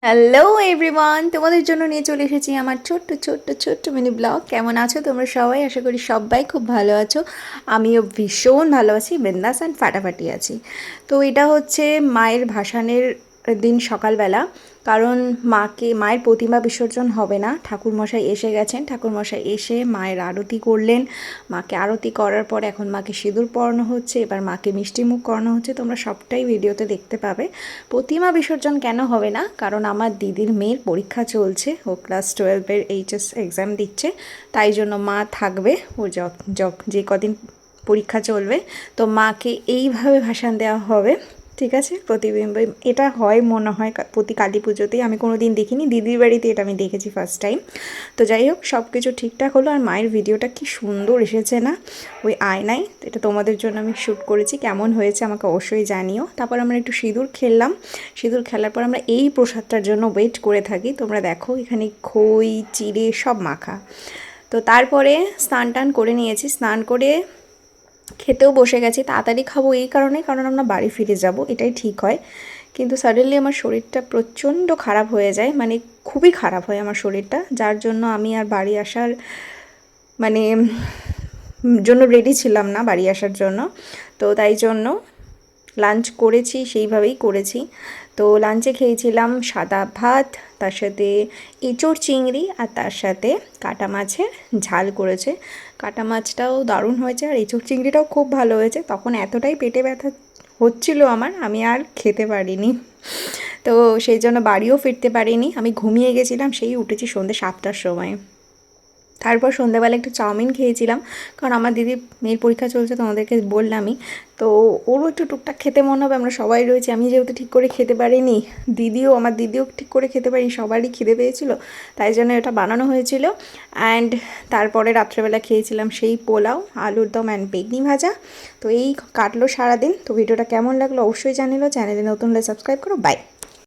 Hello everyone, তোমাদের জন্য নিয়ে চলে এসেছি আমার ছোট্ট ছোট্ট ছোট্ট মিনি ব্লগ। কেমন আছো তোমরা সবাই? আশা করি সবাই খুব ভালো আছো। আমিও ভীষণ ভালো আছি, বিন্দাস অ্যান্ড ফাটাফাটি আছি। তো এটা হচ্ছে মায়ের ভাসানের দিন সকালবেলা। কারণ মায়ের প্রতিমা বিসর্জন হবে না, ঠাকুরমশাই এসে গেছেন। ঠাকুরমশাই এসে মায়ের আরতি করলেন। মাকে আরতি করার পর এখন মাকে সিঁদুর পরানো হচ্ছে, এবার মাকে মিষ্টি মুখ করানো হচ্ছে। তোমরা সবটাই ভিডিওতে দেখতে পাবে। প্রতিমা বিসর্জন কেন হবে না? কারণ আমার দিদির মেয়ের পরীক্ষা চলছে, ও ক্লাস 12-এর এইচএস এক্সাম দিচ্ছে, তাই জন্য মা থাকবে। ও যে কদিন পরীক্ষা চলবে, তো মাকে এইভাবে ভাসান দেওয়া হবে। ঠিক আছে, প্রতিবিম্ব এটা হয় মনে হয় প্রতি কালী পুজোতেই। আমি কোনো দিন দেখিনি, দিদির বাড়িতে এটা আমি দেখেছি ফার্স্ট টাইম। তো যাই হোক, সব কিছু ঠিকঠাক হলো। আর মায়ের ভিডিওটা কি সুন্দর এসেছে না ওই আয়নায়? এটা তোমাদের জন্য আমি শ্যুট করেছি, কেমন হয়েছে আমাকে অবশ্যই জানিও। তারপর আমরা একটু সিঁদুর খেললাম। সিঁদুর খেলার পর আমরা এই প্রসাদটার জন্য ওয়েট করে থাকি। তোমরা দেখো এখানে খই চিড়ে সব মাখা। তো তারপরে স্নান টান করে নিয়েছি, স্নান করে খেতেও বসে গেছি। তাড়াতাড়ি খাবো এই কারণে, কারণ আমরা বাড়ি ফিরে যাব, এটাই ঠিক হয়। কিন্তু সাডেনলি আমার শরীরটা প্রচণ্ড খারাপ হয়ে যায়, মানে খুবই খারাপ হয় আমার শরীরটা, যার জন্য আমি আর বাড়ি আসার মানে জন্য রেডি ছিলাম না বাড়ি আসার জন্য। তো তাই জন্য লাঞ্চ করেছি, সেইভাবেই করেছি। তো লাঞ্চে খেয়েছিলাম সাদা ভাত, তার সাথে এঁচোড় চিংড়ি, আর তার সাথে কাটা মাছের ঝাল করেছে। কাটা মাছটাও দারুণ হয়েছে, আর এঁচোড় চিংড়িটাও খুব ভালো হয়েছে। তখন এতটাই পেটে ব্যথা হচ্ছিল আমার, আমি আর খেতে পারিনি। তো সেই জন্য বাড়িও ফিরতে পারিনি, আমি ঘুমিয়ে গেছিলাম। সেই উঠেছি সন্ধ্যে 7টার সময়। তারপর সন্ধ্যাবেলা একটু চাউমিন খেয়েছিলাম, কারণ আমার দিদির মেয়ের পরীক্ষা চলছে, তোমাদেরকে বললামই। তো ওরও একটু টুকটাক খেতে মনে হবে, আমরা সবাই রয়েছি। আমি যেহেতু ঠিক করে খেতে পারিনি, আমার দিদিও ঠিক করে খেতে পারিনি, সবারই খিদে পেয়েছিল, তাই জন্য এটা বানানো হয়েছিল। অ্যান্ড তারপরে রাত্রেবেলা খেয়েছিলাম সেই পোলাও, আলুর দম অ্যান্ড বেগনি ভাজা। তো এই কাটলো সারাদিন। তো ভিডিওটা কেমন লাগলো অবশ্যই জানিও, চ্যানেলে নতুন হলে সাবস্ক্রাইব করো। বাই।